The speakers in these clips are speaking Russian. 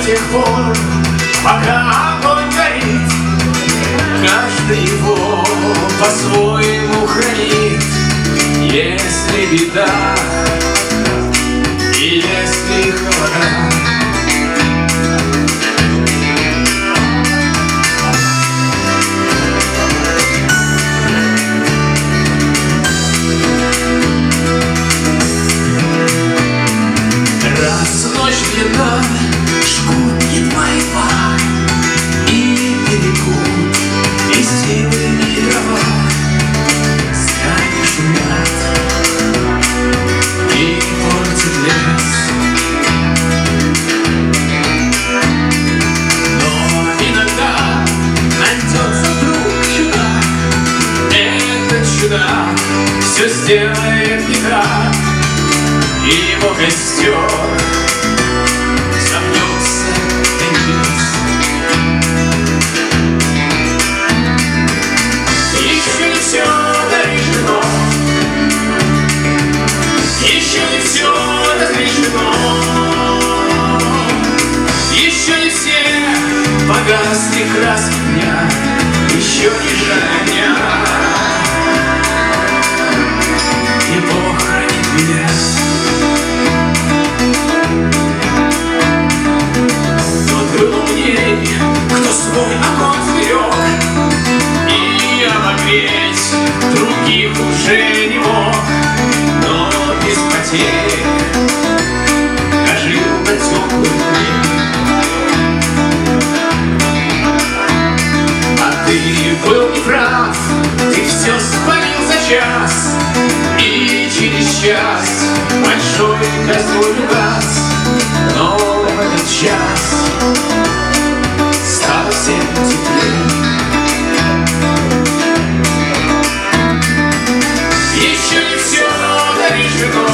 тех пор, пока огонь горит, каждый его по-своему хранит. Если беда и если холода, раз ночь длинна, жгут едва и берегут из силы дрова. Станет шумят и портит лес, но иногда найдется вдруг чудак. Этот чудак все сделает не так, и его костер сомнется до небес. Еще не все дорешено, еще не все разрешено, еще не все погасли краски дня, еще не жаль дня, и Бог хранит меня. Кто свой огонь сберег и обогреть других уже не мог, но без потерь дожил до теплых дней. А ты был неправ, ты все спалил за час, и через час большой кострой угас, но в этот час стало всем теплее. Еще не все дорешено,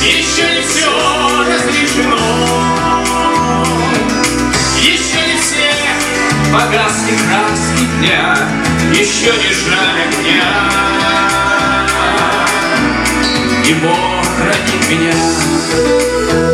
еще не все разрешено, еще не все погасли краски дня, еще не жаль огня, и Бог хранит меня.